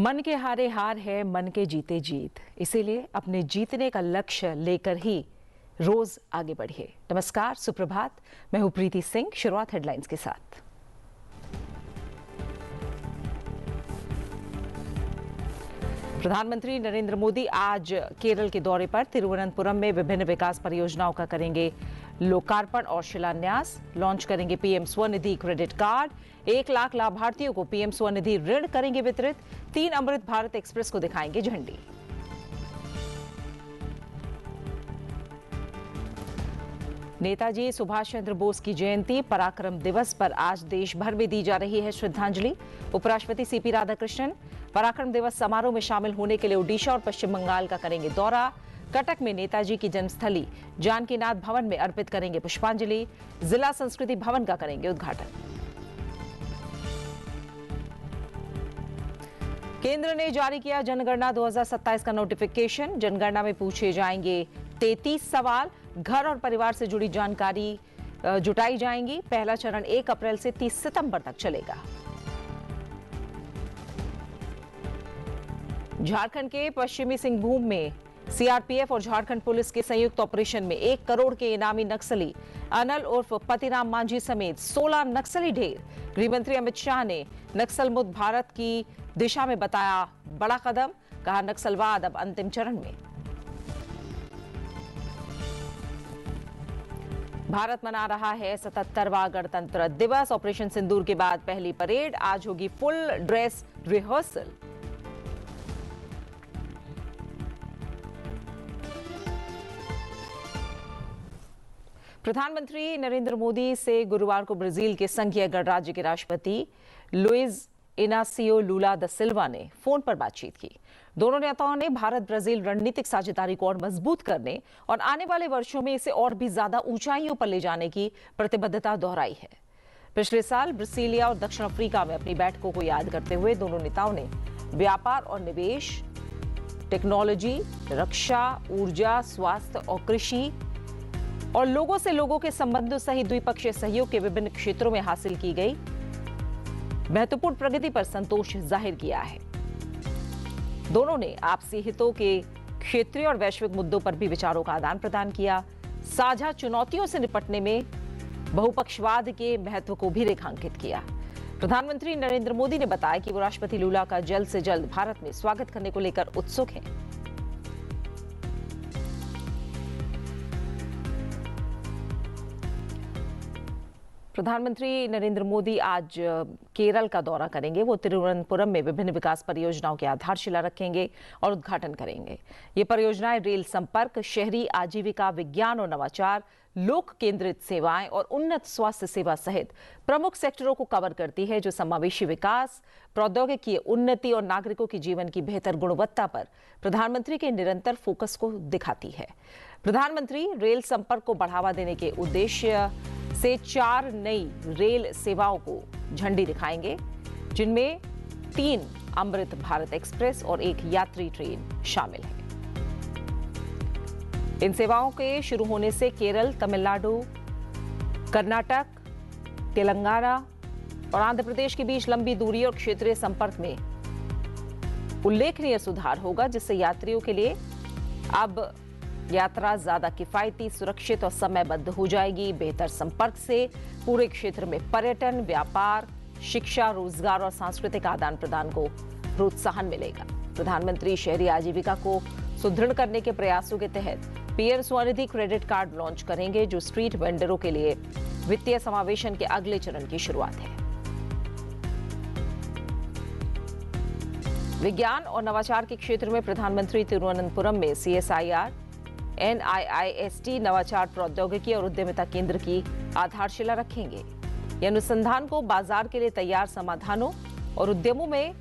मन के हारे हार है, मन के जीते जीत। इसीलिए अपने जीतने का लक्ष्य लेकर ही रोज आगे बढ़िए। नमस्कार, सुप्रभात। मैं हूं प्रीति सिंह। शुरुआत हेडलाइंस के साथ। प्रधानमंत्री नरेंद्र मोदी आज केरल के दौरे पर तिरुवनंतपुरम में विभिन्न विकास परियोजनाओं का करेंगे लोकार्पण और शिलान्यास। लॉन्च करेंगे PM Svanidhi credit card. 1 lakh लाभार्थियों को पीएम स्वनिधि ऋण करेंगे वितरित। 3 अमृत भारत एक्सप्रेस को दिखाएंगे झंडी। नेताजी सुभाष चंद्र बोस की जयंती पराक्रम दिवस पर आज देश भर में दी जा रही है श्रद्धांजलि। उपराष्ट्रपति सीपी राधाकृष्णन पराक्रम दिवस समारोह में शामिल होने के लिए ओडिशा और पश्चिम बंगाल का करेंगे दौरा। कटक में नेताजी की जन्मस्थली जानकीनाथ भवन में अर्पित करेंगे पुष्पांजलि। जिला संस्कृति भवन का करेंगे उद्घाटन। केंद्र ने जारी किया जनगणना 2027 का नोटिफिकेशन। जनगणना में पूछे जाएंगे 33 सवाल। घर और परिवार से जुड़ी जानकारी जुटाई जाएंगी। पहला चरण 1 अप्रैल से 30 सितंबर तक चलेगा। झारखंड के पश्चिमी सिंहभूम में सीआरपीएफ और झारखंड पुलिस के संयुक्त ऑपरेशन में 1 करोड़ के इनामी नक्सली अनल उर्फ पतिराम मांझी समेत 16 नक्सली ढेर। गृहमंत्री अमित शाह ने नक्सल मुक्त भारत की दिशा में बताया बड़ा कदम। कहा नक्सलवाद अब अंतिम चरण में। भारत मना रहा है 77वां गणतंत्र दिवस। ऑपरेशन सिंदूर के बाद पहली परेड। आज होगी फुल ड्रेस रिहर्सल। प्रधानमंत्री नरेंद्र मोदी से गुरुवार को ब्राजील के संघीय गणराज्य के राष्ट्रपति लुइज इनासियो लुला दा सिल्वा ने फोन पर बातचीत की। दोनों नेताओं ने भारत ब्राजील रणनीतिक साझेदारी को और मजबूत करने और आने वाले वर्षों में इसे और भी ज्यादा ऊंचाइयों पर ले जाने की प्रतिबद्धता दोहराई है। पिछले साल ब्रासीलिया और दक्षिण अफ्रीका में अपनी बैठकों को याद करते हुए दोनों नेताओं ने व्यापार और निवेश, टेक्नोलॉजी, रक्षा, ऊर्जा, स्वास्थ्य और कृषि और लोगों से लोगों के संबंधों सहित द्विपक्षीय सहयोग के विभिन्न क्षेत्रों में हासिल की गई महत्वपूर्ण प्रगति पर संतोष जाहिर किया है। दोनों ने आपसी हितों के क्षेत्रीय और वैश्विक मुद्दों पर भी विचारों का आदान प्रदान किया। साझा चुनौतियों से निपटने में बहुपक्षवाद के महत्व को भी रेखांकित किया। प्रधानमंत्री नरेंद्र मोदी ने बताया कि वो राष्ट्रपति लुला का जल्द से जल्द भारत में स्वागत करने को लेकर उत्सुक हैं। प्रधानमंत्री नरेंद्र मोदी आज केरल का दौरा करेंगे। वो तिरुवनंतपुरम में विभिन्न विकास परियोजनाओं की आधारशिला रखेंगे और उद्घाटन करेंगे। ये परियोजनाएं रेल संपर्क, शहरी आजीविका, विज्ञान और नवाचार, लोक केंद्रित सेवाएं और उन्नत स्वास्थ्य सेवा सहित प्रमुख सेक्टरों को कवर करती है, जो समावेशी विकास, प्रौद्योगिकी उन्नति और नागरिकों के जीवन की बेहतर गुणवत्ता पर प्रधानमंत्री के निरंतर फोकस को दिखाती है। प्रधानमंत्री रेल संपर्क को बढ़ावा देने के उद्देश्य से 4 नई रेल सेवाओं को झंडी दिखाएंगे, जिनमें 3 अमृत भारत एक्सप्रेस और 1 यात्री ट्रेन शामिल है। इन सेवाओं के शुरू होने से केरल, तमिलनाडु, कर्नाटक, तेलंगाना और आंध्र प्रदेश के बीच लंबी दूरी और क्षेत्रीय संपर्क में उल्लेखनीय सुधार होगा, जिससे यात्रियों के लिए अब यात्रा ज्यादा किफायती, सुरक्षित और समयबद्ध हो जाएगी। बेहतर संपर्क से पूरे क्षेत्र में पर्यटन, व्यापार, शिक्षा, रोजगार और सांस्कृतिक आदान प्रदान को प्रोत्साहन मिलेगा। प्रधानमंत्री शहरी आजीविका को सुदृढ़ करने के प्रयासों के तहत PM Svanidhi credit card launch करेंगे, जो स्ट्रीट वेंडरों के लिए वित्तीय समावेशन के अगले चरण की शुरुआत है। विज्ञान और नवाचार के क्षेत्र में प्रधानमंत्री तिरुवनंतपुरम में CSIR, NIIST नवाचार प्रौद्योगिकी और उद्यमिता केंद्र की आधारशिला रखेंगे। यह अनुसंधान को बाजार के लिए तैयार समाधानों और उद्यमों में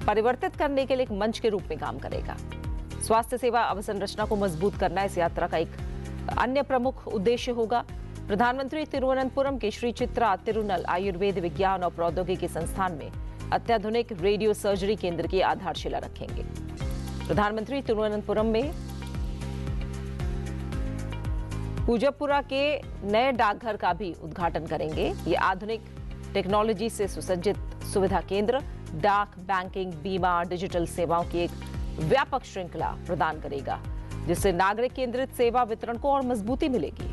परिवर्तित करने के लिए एक मंच के रूप में काम करेगा। स्वास्थ्य सेवा अवसंरचना को मजबूत करना इस यात्रा का एक अन्य प्रमुख उद्देश्य होगा। प्रधानमंत्री तिरुवनंतपुरम के श्री चित्रा तिरुनल आयुर्वेद विज्ञान और प्रौद्योगिकी संस्थान में अत्याधुनिक रेडियो सर्जरी केंद्र की आधारशिला रखेंगे। प्रधानमंत्री तिरुवनंतपुरम में पूजपुरा के नए डाकघर का भी उद्घाटन करेंगे। ये आधुनिक टेक्नोलॉजी से सुसज्जित सुविधा केंद्र डाक, बैंकिंग, बीमा, डिजिटल सेवाओं की एक व्यापक श्रृंखला प्रदान करेगा, जिससे नागरिक केंद्रित सेवा वितरण को और मजबूती मिलेगी।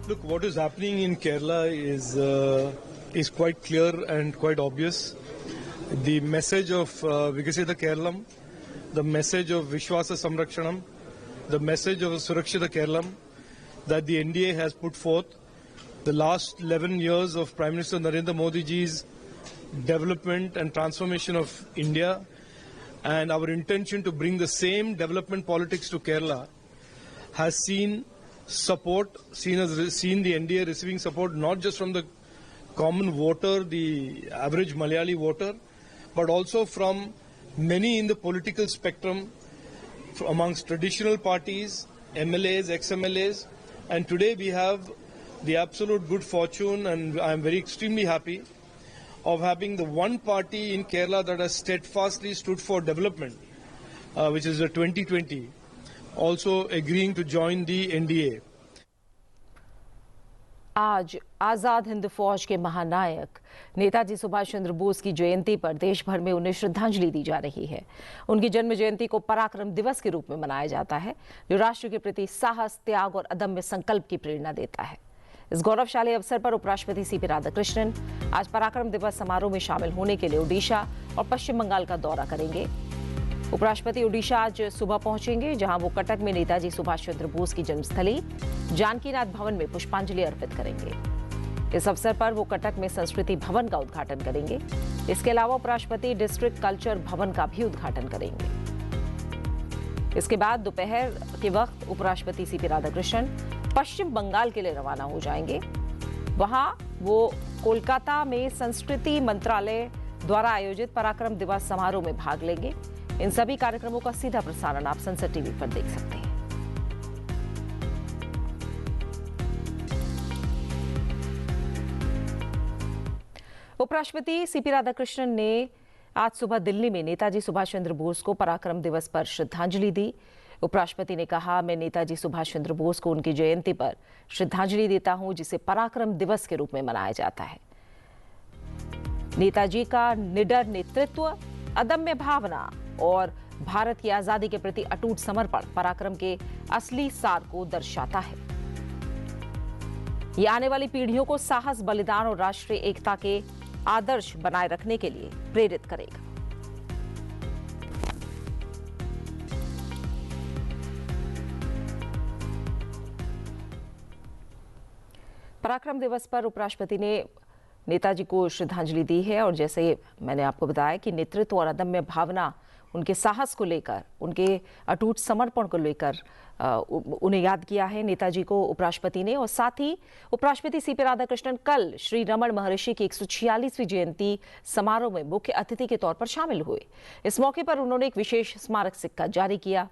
Look, what is happening in Kerala is quite clear and quite obvious. The message of Vikasita Keralam, the message of Vishwasa Samrakshanam, the message of Surakshita Keralam that the NDA has put forth, the last 11 years of Prime Minister Narendra Modi ji's development and transformation of India, and our intention to bring the same development politics to Kerala has seen support, seen the NDA receiving support not just from the common voter, the average Malayali voter, but also from many in the political spectrum amongst traditional parties, MLAs, ex-MLAs, and today we have the absolute good fortune, and I am very extremely happy of having the one party in Kerala that has steadfastly stood for development, which is the 2020, also agreeing to join the NDA. आज आजाद हिंद फौज के महानायक नेताजी सुभाष चंद्र बोस की जयंती पर देश भर में उन्हें श्रद्धांजलि दी जा रही है। उनकी जन्म जयंती को पराक्रम दिवस के रूप में मनाया जाता है, जो राष्ट्र के प्रति साहस, त्याग और अदम्य संकल्प की प्रेरणा देता है। इस गौरवशाली अवसर पर उपराष्ट्रपति सीपी राधाकृष्णन आज पराक्रम दिवस समारोह में शामिल होने के लिए ओडिशा और पश्चिम बंगाल का दौरा करेंगे। उपराष्ट्रपति ओडिशा आज सुबह पहुंचेंगे, जहां वो कटक में नेताजी सुभाष चंद्र बोस की जन्मस्थली जानकीनाथ भवन में पुष्पांजलि अर्पित करेंगे। इस अवसर पर वो कटक में संस्कृति भवन का उद्घाटन करेंगे। इसके अलावा उपराष्ट्रपति डिस्ट्रिक्ट कल्चर भवन का भी उद्घाटन करेंगे। इसके बाद दोपहर के वक्त उपराष्ट्रपति सीपी राधाकृष्णन पश्चिम बंगाल के लिए रवाना हो जाएंगे। वहां वो कोलकाता में संस्कृति मंत्रालय द्वारा आयोजित पराक्रम दिवस समारोह में भाग लेंगे। इन सभी कार्यक्रमों का सीधा प्रसारण आप संसद टीवी पर देख सकते हैं। उपराष्ट्रपति सीपी राधाकृष्णन ने आज सुबह दिल्ली में नेताजी सुभाष चंद्र बोस को पराक्रम दिवस पर श्रद्धांजलि दी। उपराष्ट्रपति ने कहा, मैं नेताजी सुभाष चंद्र बोस को उनकी जयंती पर श्रद्धांजलि देता हूं, जिसे पराक्रम दिवस के रूप में मनाया जाता है। नेताजी का निडर नेतृत्व, अदम्य भावना और भारत की आजादी के प्रति अटूट समर्पण पराक्रम के असली सार को दर्शाता है। यह आने वाली पीढ़ियों को साहस, बलिदान और राष्ट्रीय एकता के आदर्श बनाए रखने के लिए प्रेरित करेगा। पराक्रम दिवस पर उपराष्ट्रपति ने नेताजी को श्रद्धांजलि दी है और जैसे मैंने आपको बताया कि नेतृत्व और अदम्य भावना, उनके साहस को लेकर, उनके अटूट समर्पण को लेकर उन्हें याद किया है नेताजी को उपराष्ट्रपति ने। और साथ ही उपराष्ट्रपति सीपी राधाकृष्णन कल श्री रमण महर्षि की 146वीं जयंती समारोह में मुख्य अतिथि के तौर पर शामिल हुए। इस मौके पर उन्होंने एक विशेष स्मारक सिक्का जारी किया।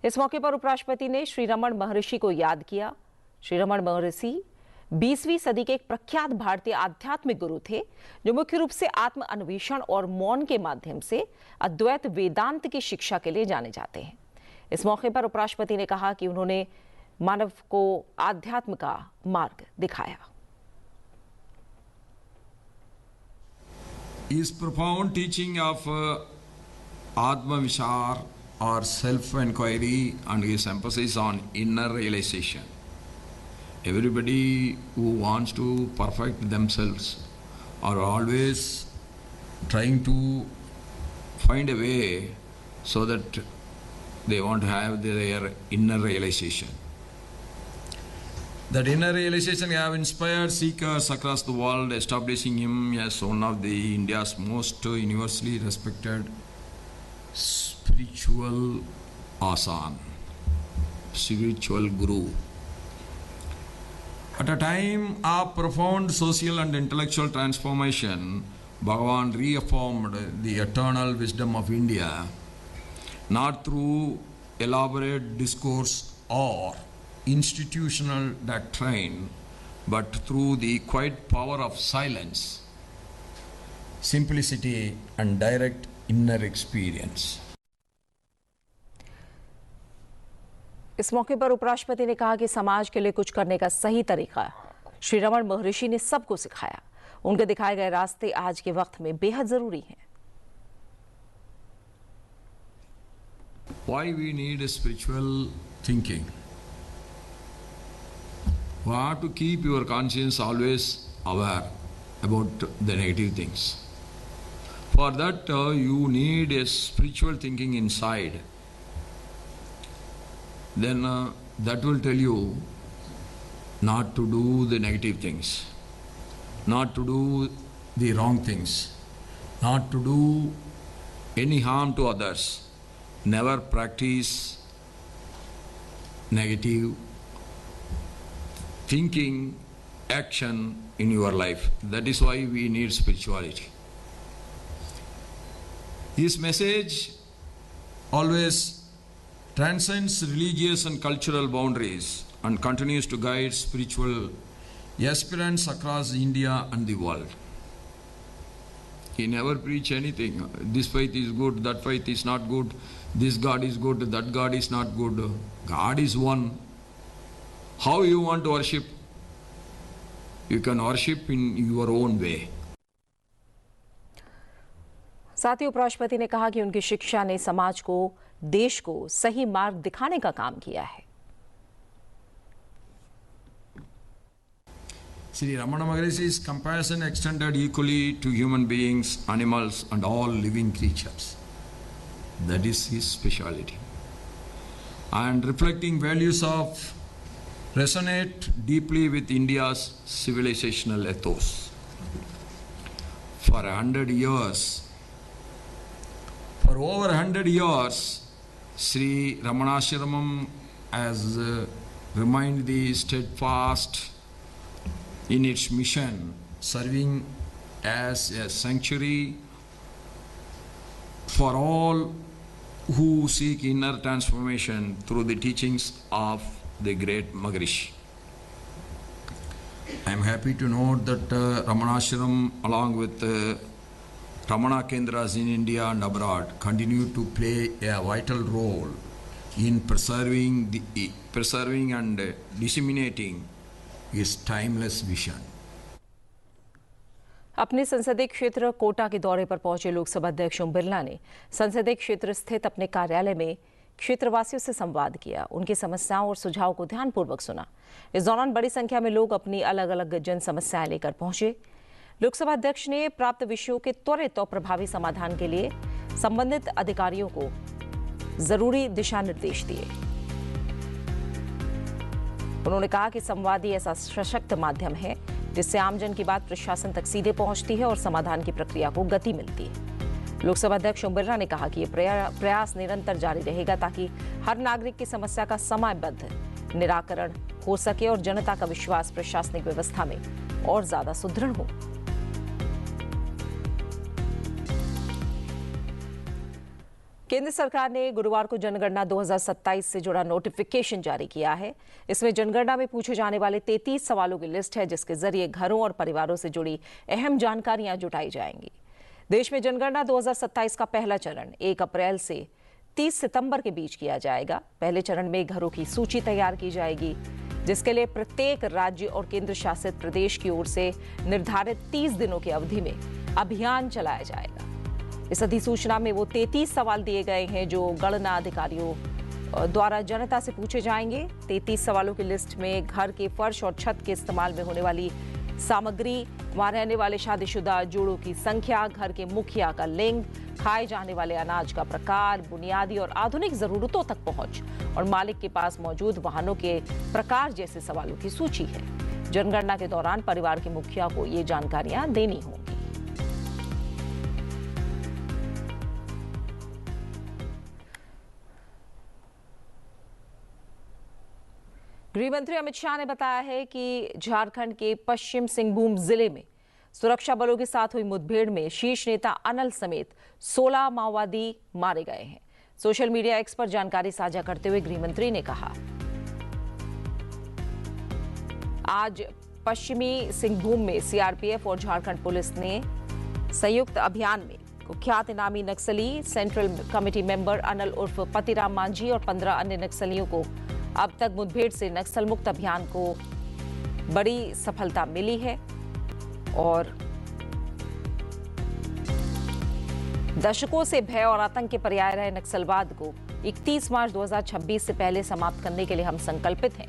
इस मौके पर उपराष्ट्रपति ने श्री रमण महर्षि को याद किया। श्री रमण महर्षि 20वीं सदी के एक प्रख्यात भारतीय आध्यात्मिक गुरु थे, जो मुख्य रूप से आत्म अन्वेषण और मौन के माध्यम से अद्वैत वेदांत की शिक्षा के लिए जाने जाते हैं। इस मौके पर उपराष्ट्रपति ने कहा कि उन्होंने मानव को आध्यात्म का मार्ग दिखाया। His profound teaching of Atma Vichar or self-inquiry and his emphasis on inner realization. Everybody who wants to perfect themselves are always trying to find a way so that they want to have their inner realization. That inner realization have inspired seekers across the world, establishing him as one of the India's most universally respected spiritual asan, spiritual guru. At a time of profound social and intellectual transformation, Bhagavan reaffirmed the eternal wisdom of India, not through elaborate discourse or institutional doctrine, but through the quiet power of silence, simplicity, and direct inner experience. इस मौके पर उपराष्ट्रपति ने कहा कि समाज के लिए कुछ करने का सही तरीका श्री रमण महर्षि ने सबको सिखाया। उनके दिखाए गए रास्ते आज के वक्त में बेहद जरूरी हैं। Why we need a spiritual thinking? You have to keep your conscience always aware about the negative things. For that, you need a spiritual thinking inside. Then that will tell you not to do the negative things, not to do the wrong things, not to do any harm to others. Never practice negative thinking, action in your life. That is why we need spirituality. This message always transcends religious and cultural boundaries and continues to guide spiritual aspirants across India and the world. He never preached anything. This faith is good, that faith is not good, this God is good, that God is not good. God is one. How you want to worship? You can worship in your own way. साथ ही उपराष्ट्रपति ने कहा कि उनकी शिक्षा ने समाज को, देश को सही मार्ग दिखाने का काम किया है। Sri Ramana Maharishi's compassion extended equally to human beings, animals, and all living creatures. That is his speciality. And reflecting values of resonate deeply with India's civilizational ethos. For over 100 years, Sri Ramanashramam has remained the steadfast in its mission, serving as a sanctuary for all who seek inner transformation through the teachings of the great Maharishi. I am happy to note that Ramanashram, along with Ramana Kendras in India and abroad, continue to play a vital role in preserving and disseminating his timeless vision. अपने संसदीय क्षेत्र कोटा के दौरे पर पहुंचे लोकसभा अध्यक्ष ओम बिरला ने संसदीय क्षेत्र स्थित अपने कार्यालय में क्षेत्रवासियों से संवाद किया, उनकी समस्याओं और सुझावों को ध्यानपूर्वक सुना। इस दौरान बड़ी संख्या में लोग अपनी अलग अलग जन समस्याएं लेकर पहुंचे। लोकसभा अध्यक्ष ने प्राप्त विषयों के त्वरित और प्रभावी समाधान के लिए संबंधित अधिकारियों को जरूरी दिशा निर्देश दिए। उन्होंने कहा कि संवाद ही ऐसा सशक्त माध्यम है जिससे आमजन की बात प्रशासन तक सीधे पहुंचती है और समाधान की प्रक्रिया को गति मिलती है। लोकसभा अध्यक्ष ओम बिरला ने कहा कि यह प्रयास निरंतर जारी रहेगा ताकि हर नागरिक की समस्या का समयबद्ध निराकरण हो सके और जनता का विश्वास प्रशासनिक व्यवस्था में और ज्यादा सुदृढ़ हो। केंद्र सरकार ने गुरुवार को जनगणना 2027 से जुड़ा नोटिफिकेशन जारी किया है। इसमें जनगणना में पूछे जाने वाले 33 सवालों की लिस्ट है, जिसके जरिए घरों और परिवारों से जुड़ी अहम जानकारियां जुटाई जाएंगी। देश में जनगणना 2027 का पहला चरण 1 अप्रैल से 30 सितंबर के बीच किया जाएगा। पहले चरण में घरों की सूची तैयार की जाएगी, जिसके लिए प्रत्येक राज्य और केंद्र शासित प्रदेश की ओर से निर्धारित 30 दिनों की अवधि में अभियान चलाया जाएगा। इस अधिसूचना में वो 33 सवाल दिए गए हैं जो गणना अधिकारियों द्वारा जनता से पूछे जाएंगे। 33 सवालों की लिस्ट में घर के फर्श और छत के इस्तेमाल में होने वाली सामग्री, वहां रहने वाले शादीशुदा जोड़ों की संख्या, घर के मुखिया का लिंग, खाए जाने वाले अनाज का प्रकार, बुनियादी और आधुनिक जरूरतों तक पहुंच और मालिक के पास मौजूद वाहनों के प्रकार जैसे सवालों की सूची है। जनगणना के दौरान परिवार के मुखिया को ये जानकारियां देनी होंगी। गृह मंत्री अमित शाह ने बताया है कि झारखंड के पश्चिम सिंहभूम जिले में सुरक्षा बलों के साथ हुई मुठभेड़ में शीर्ष नेता अनल समेत 16 माओवादी मारे गए हैं। सोशल मीडिया एक्स पर जानकारी साझा करते हुए गृह मंत्री ने कहा, आज पश्चिमी सिंहभूम में सीआरपीएफ और झारखंड पुलिस ने संयुक्त अभियान में कुख्यात इनामी नक्सली सेंट्रल कमेटी मेंबर अनल उर्फ पतिराम मांझी और 15 अन्य नक्सलियों को अब तक मुठभेड़ से नक्सल मुक्त अभियान को बड़ी सफलता मिली है और दशकों से भय और आतंक के पर्याय रहे नक्सलवाद को 31 मार्च 2026 से पहले समाप्त करने के लिए हम संकल्पित हैं।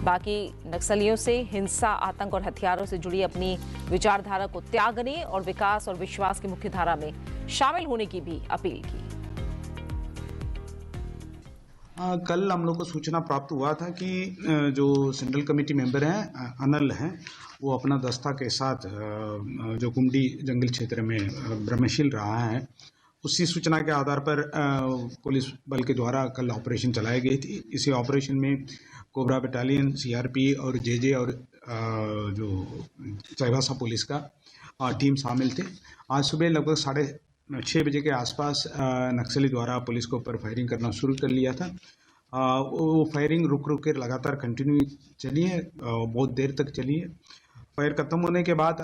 बाकी नक्सलियों से हिंसा, आतंक और हथियारों से जुड़ी अपनी विचारधारा को त्यागने और विकास और विश्वास की मुख्य धारा में शामिल होने की भी अपील की। कल हम लोग को सूचना प्राप्त हुआ था कि जो सेंट्रल कमेटी मेंबर हैं अनल हैं, वो अपना दस्ता के साथ जो कुंडी जंगल क्षेत्र में ब्रह्मशील रहा है, उसी सूचना के आधार पर पुलिस बल के द्वारा कल ऑपरेशन चलाई गई थी। इसी ऑपरेशन में कोबरा बटालियन, सीआरपी और जेजे और जो चाईबासा पुलिस का टीम शामिल थे। आज सुबह लगभग 6:30 बजे के आसपास नक्सली द्वारा पुलिस के ऊपर फायरिंग करना शुरू कर लिया था। वो फायरिंग रुक के लगातार कंटिन्यू चली है, बहुत देर तक चली है। फायर खत्म होने के बाद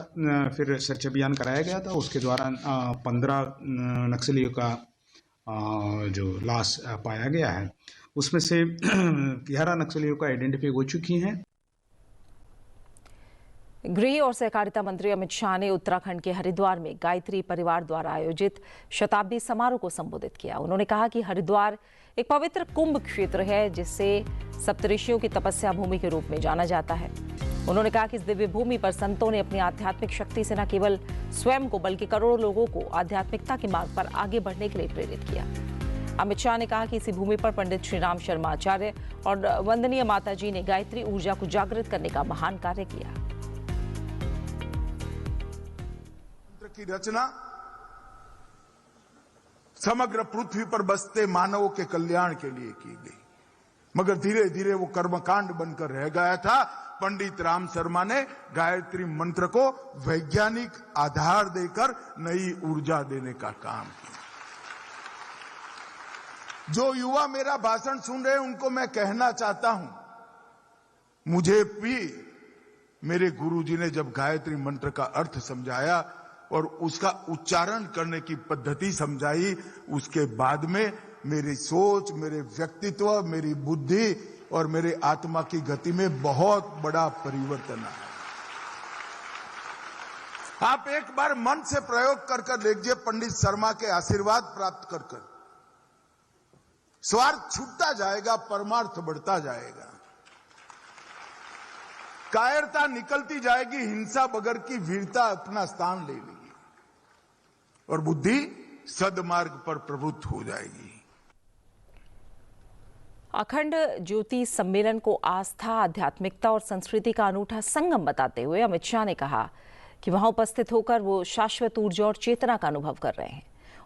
फिर सर्च अभियान कराया गया था। उसके दौरान 15 नक्सलियों का जो लाश पाया गया है, उसमें से 11 नक्सलियों का आइडेंटिफाई हो चुकी हैं। गृह और सहकारिता मंत्री अमित शाह ने उत्तराखंड के हरिद्वार में गायत्री परिवार द्वारा आयोजित शताब्दी समारोह को संबोधित किया। उन्होंने कहा कि हरिद्वार एक पवित्र कुंभ क्षेत्र है, जिसे सप्तऋषियों की तपस्या भूमि के रूप में जाना जाता है। उन्होंने कहा कि इस दिव्य भूमि पर संतों ने अपनी आध्यात्मिक शक्ति से न केवल स्वयं को बल्कि करोड़ों लोगों को आध्यात्मिकता के मार्ग पर आगे बढ़ने के लिए प्रेरित किया। अमित शाह ने कहा कि इसी भूमि पर पंडित श्री राम शर्मा आचार्य और वंदनीय माता जी ने गायत्री ऊर्जा को जागृत करने का महान कार्य किया। की रचना समग्र पृथ्वी पर बसते मानवों के कल्याण के लिए की गई, मगर धीरे धीरे वो कर्मकांड बनकर रह गया था। पंडित राम शर्मा ने गायत्री मंत्र को वैज्ञानिक आधार देकर नई ऊर्जा देने का काम किया। जो युवा मेरा भाषण सुन रहे हैं, उनको मैं कहना चाहता हूं, मुझे भी मेरे गुरुजी ने जब गायत्री मंत्र का अर्थ समझाया और उसका उच्चारण करने की पद्धति समझाई, उसके बाद में मेरी सोच, मेरे व्यक्तित्व, मेरी बुद्धि और मेरे आत्मा की गति में बहुत बड़ा परिवर्तन आया। आप एक बार मन से प्रयोग कर देखिए, पंडित शर्मा के आशीर्वाद प्राप्त कर स्वार्थ छूटता जाएगा, परमार्थ बढ़ता जाएगा, कायरता निकलती जाएगी, हिंसा बगैर की वीरता अपना स्थान ले लेगी और बुद्धि सदमार्ग पर प्रवृत्त हो जाएगी। अखंड ज्योति सम्मेलन को आस्था, आध्यात्मिकता और संस्कृति का अनूठा संगम बताते हुए अमित शाह ने कहा कि वहां उपस्थित होकर वो शाश्वत ऊर्जा और चेतना का अनुभव कर रहे हैं।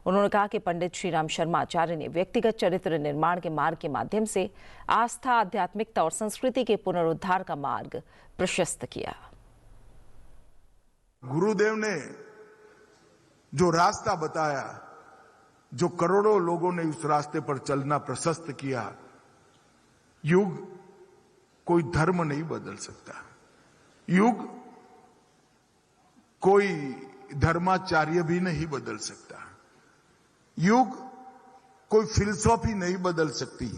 उन्होंने कहा कि पंडित श्री राम शर्मा आचार्य ने व्यक्तिगत चरित्र निर्माण के मार्ग के माध्यम से आस्था, आध्यात्मिकता और संस्कृति के पुनरुद्धार का मार्ग प्रशस्त किया। गुरुदेव ने जो रास्ता बताया, जो करोड़ों लोगों ने उस रास्ते पर चलना प्रशस्त किया, युग कोई धर्म नहीं बदल सकता, युग कोई धर्माचार्य भी नहीं बदल सकता, युग कोई फिलॉसफी नहीं बदल सकती।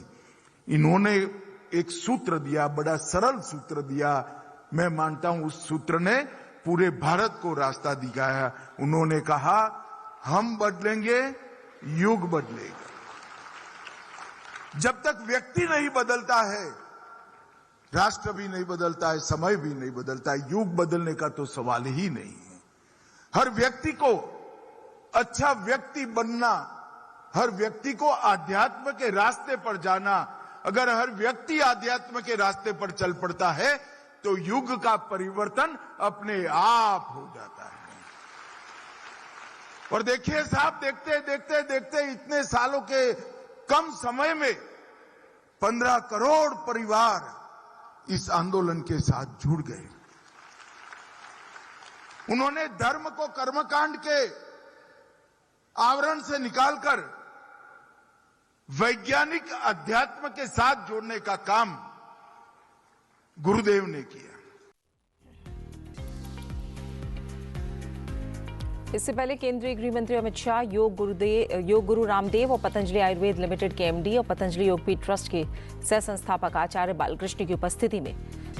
इन्होंने एक सूत्र दिया, बड़ा सरल सूत्र दिया। मैं मानता हूं उस सूत्र ने पूरे भारत को रास्ता दिखाया। उन्होंने कहा, हम बदलेंगे, युग बदलेगा। जब तक व्यक्ति नहीं बदलता है, राष्ट्र भी नहीं बदलता है, समय भी नहीं बदलता है, युग बदलने का तो सवाल ही नहीं है। हर व्यक्ति को अच्छा व्यक्ति बनना, हर व्यक्ति को आध्यात्म के रास्ते पर जाना, अगर हर व्यक्ति आध्यात्म के रास्ते पर चल पड़ता है तो युग का परिवर्तन अपने आप हो जाता है। और देखिए साहब, देखते देखते देखते इतने सालों के कम समय में 15 करोड़ परिवार इस आंदोलन के साथ जुड़ गए। उन्होंने धर्म को कर्मकांड के आवरण से निकालकर वैज्ञानिक अध्यात्म के साथ जोड़ने का काम गुरुदेव ने किया। इससे पहले केंद्रीय गृह मंत्री अमित शाह योग गुरु रामदेव और पतंजलि आयुर्वेद लिमिटेड के एमडी और पतंजलि योगपीठ ट्रस्ट के सह संस्थापक आचार्य बालकृष्ण की उपस्थिति में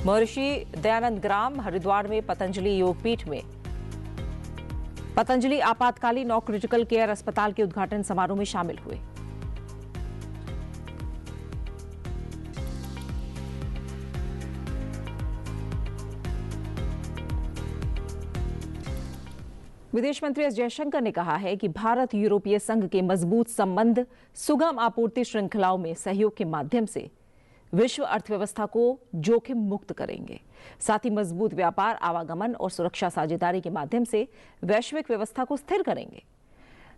महर्षि दयानंद ग्राम हरिद्वार में पतंजलि योगपीठ में पतंजलि आपातकालीन और क्रिटिकल केयर अस्पताल के उद्घाटन समारोह में शामिल हुए। विदेश मंत्री एस जयशंकर ने कहा है कि भारत यूरोपीय संघ के मजबूत संबंध सुगम आपूर्ति श्रृंखलाओं में सहयोग के माध्यम से विश्व अर्थव्यवस्था को जोखिम मुक्त करेंगे। साथ ही मजबूत व्यापार, आवागमन और सुरक्षा साझेदारी के माध्यम से वैश्विक व्यवस्था को स्थिर करेंगे।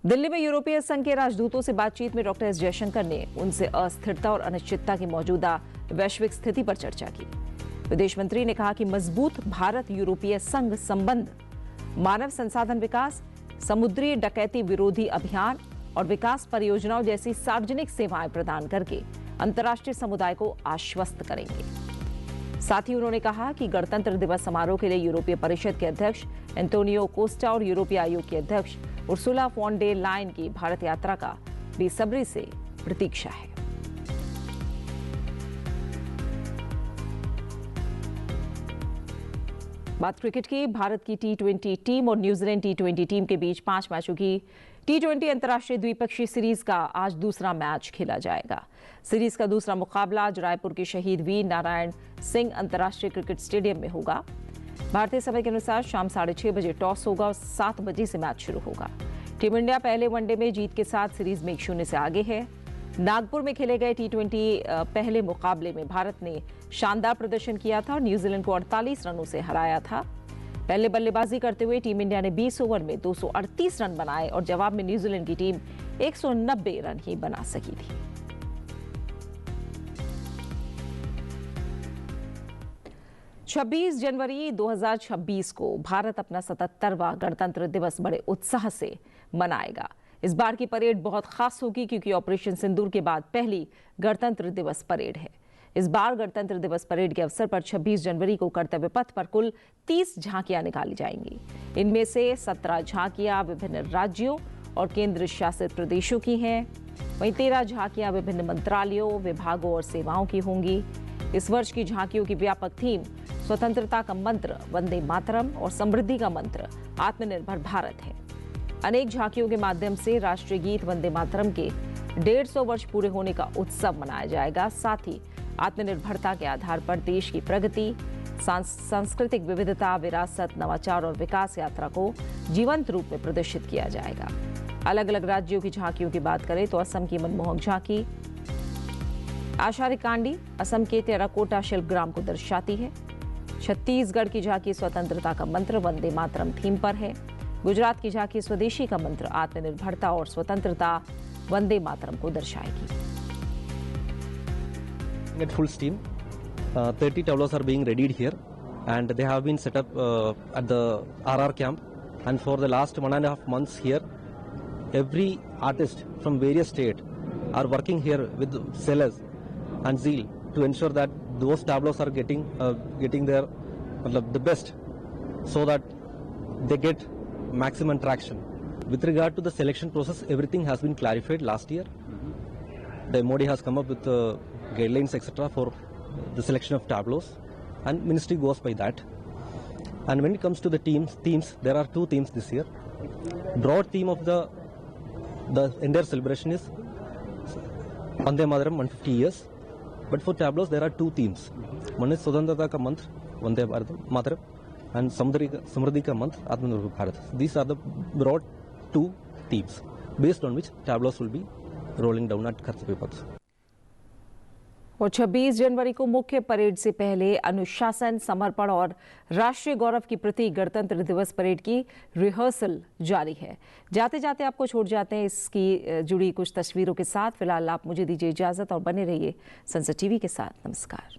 दिल्ली में यूरोपीय संघ के राजदूतों से बातचीत में डॉक्टर एस जयशंकर ने उनसे अस्थिरता और अनिश्चितता की मौजूदा वैश्विक स्थिति पर चर्चा की। विदेश मंत्री ने कहा कि मजबूत भारत यूरोपीय संघ संबंध मानव संसाधन विकास, समुद्री डकैती विरोधी अभियान और विकास परियोजनाओं जैसी सार्वजनिक सेवाएं प्रदान करके अंतर्राष्ट्रीय समुदाय को आश्वस्त करेंगे। साथ ही उन्होंने कहा कि गणतंत्र दिवस समारोह के लिए यूरोपीय परिषद के अध्यक्ष एंटोनियो कोस्टा और यूरोपीय आयोग की अध्यक्ष उर्सुला फॉन डे लायन की भारत यात्रा का बेसब्री से प्रतीक्षा है। बात क्रिकेट की। भारत की टी20 टीम और न्यूजीलैंड टी20 टीम के बीच 5 मैचों की टी20 अंतर्राष्ट्रीय द्विपक्षीय सीरीज का आज दूसरा मैच खेला जाएगा। सीरीज का दूसरा मुकाबला आज रायपुर के शहीद वीर नारायण सिंह अंतर्राष्ट्रीय क्रिकेट स्टेडियम में होगा। भारतीय समय के अनुसार शाम 6:30 बजे टॉस होगा और 7 बजे से मैच शुरू होगा। टीम इंडिया पहले वनडे में जीत के साथ सीरीज में 1-0 से आगे है। नागपुर में खेले गए टी20 पहले मुकाबले में भारत ने शानदार प्रदर्शन किया था और न्यूजीलैंड को 48 रनों से हराया था। पहले बल्लेबाजी करते हुए टीम इंडिया ने 20 ओवर में 238 रन बनाए और जवाब में न्यूजीलैंड की टीम 190 रन ही बना सकी थी। छब्बीस जनवरी 2026 को भारत अपना 77वां गणतंत्र दिवस बड़े उत्साह से मनाएगा। इस बार की परेड बहुत खास होगी क्योंकि ऑपरेशन सिंदूर के बाद पहली गणतंत्र दिवस परेड है। इस बार गणतंत्र दिवस परेड के अवसर पर 26 जनवरी को कर्तव्य पथ पर कुल 30 झांकियां निकाली जाएंगी। इनमें से 17 झांकियां विभिन्न राज्यों और केंद्र शासित प्रदेशों की हैं। वहीं 13 झांकियां विभिन्न मंत्रालयों, विभागों और सेवाओं की होंगी। इस वर्ष की झांकियों की व्यापक थीम स्वतंत्रता का मंत्र वंदे मातरम और समृद्धि का मंत्र आत्मनिर्भर भारत है। अनेक झांकियों के माध्यम से राष्ट्रीय गीत वंदे मातरम के 150 वर्ष पूरे होने का उत्सव मनाया जाएगा। साथ ही आत्मनिर्भरता के आधार पर देश की प्रगति, सांस्कृतिक विविधता, विरासत, नवाचार और विकास यात्रा को जीवंत रूप में प्रदर्शित किया जाएगा। अलग अलग राज्यों की झांकियों की बात करें तो असम की मनमोहक झांकी आशारी कांडी असम के टेराकोटा शिल्पग्राम को दर्शाती है। छत्तीसगढ़ की झांकी स्वतंत्रता का मंत्र वंदे मातरम थीम पर है। गुजरात की झांकी स्वदेशी का मंत्र आत्मनिर्भरता और स्वतंत्रता वंदे मातरम को दर्शाएगी। At full steam, 30 tableaus are being readied here, and they have been set up at the RR camp. And for the last 1.5 months here, every artist from various states are working here with zealous and zeal to ensure that those tableaus are getting their the best, so that they get maximum traction. With regard to the selection process, everything has been clarified last year. The MOD has come up with guidelines etc. for the selection of tableaus, and ministry goes by that. And when it comes to the themes, there are 2 themes this year. Broad theme of the entire celebration is Vande Mataram 150 years. But for tableaus, there are 2 themes. One is Swatantrata ka mantra, Vande Mataram, and Samriddhi ka mantra, Atmanirbhar Bharat. These are the broad 2 themes based on which tableaus will be rolling down at Kartavya Path. और 26 जनवरी को मुख्य parade से पहले अनुशासन, समर्पण और राष्ट्रीय गौरव की प्रतीक गणतंत्र दिवस परेड की रिहर्सल जारी है। जाते जाते आपको छोड़ जाते हैं इसकी जुड़ी कुछ तस्वीरों के साथ। फिलहाल आप मुझे दीजिए इजाजत और बने रहिए सनसद टीवी के साथ। नमस्कार।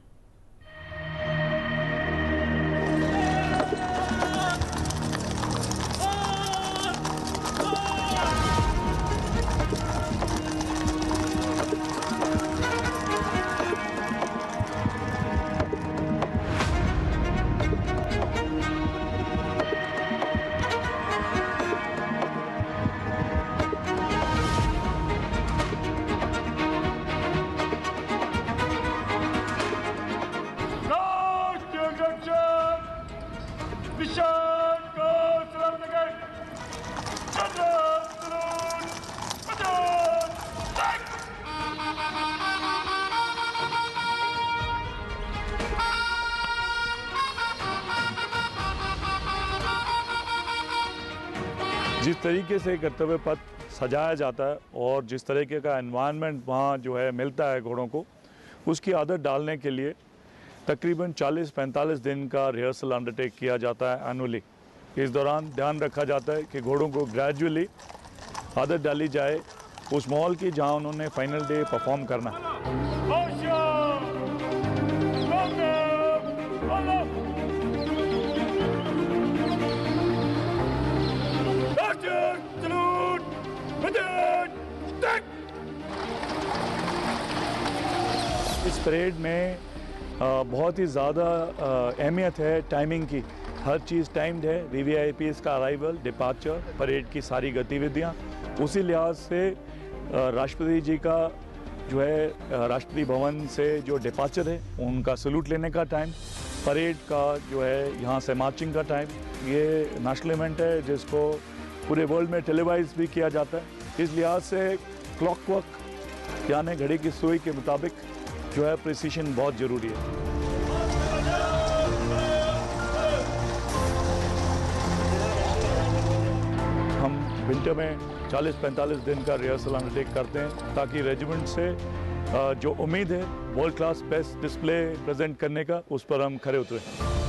जिस तरीके से कर्तव्य पथ सजाया जाता है और जिस तरीके का एनवायरनमेंट वहाँ जो है मिलता है घोड़ों को, उसकी आदत डालने के लिए तकरीबन 40-45 दिन का रिहर्सल अंडरटेक किया जाता है एनुअली। इस दौरान ध्यान रखा जाता है कि घोड़ों को ग्रेजुअली आदत डाली जाए उस माहौल की जहाँ उन्होंने फाइनल डे परफॉर्म करना है। इस परेड में बहुत ही ज़्यादा अहमियत है टाइमिंग की। हर चीज़ टाइम्ड है। VVIPs का अराइवल, डिपार्चर, परेड की सारी गतिविधियाँ। उसी लिहाज से राष्ट्रपति जी का जो है राष्ट्रपति भवन से जो डिपार्चर है उनका सैल्यूट लेने का टाइम, परेड का जो है यहाँ से मार्चिंग का टाइम, ये नेशनल इवेंट है जिसको पूरे वर्ल्ड में टेलीवाइज भी किया जाता है। इस लिहाज से क्लॉक वर्क यानी घड़ी की सुई के मुताबिक जो है प्रिसीशन बहुत ज़रूरी है। हम विंटर में 40-45 दिन का रिहर्सल अंडरटेक करते हैं ताकि रेजिमेंट से जो उम्मीद है world class best display present करने का, उस पर हम खरे उतरें।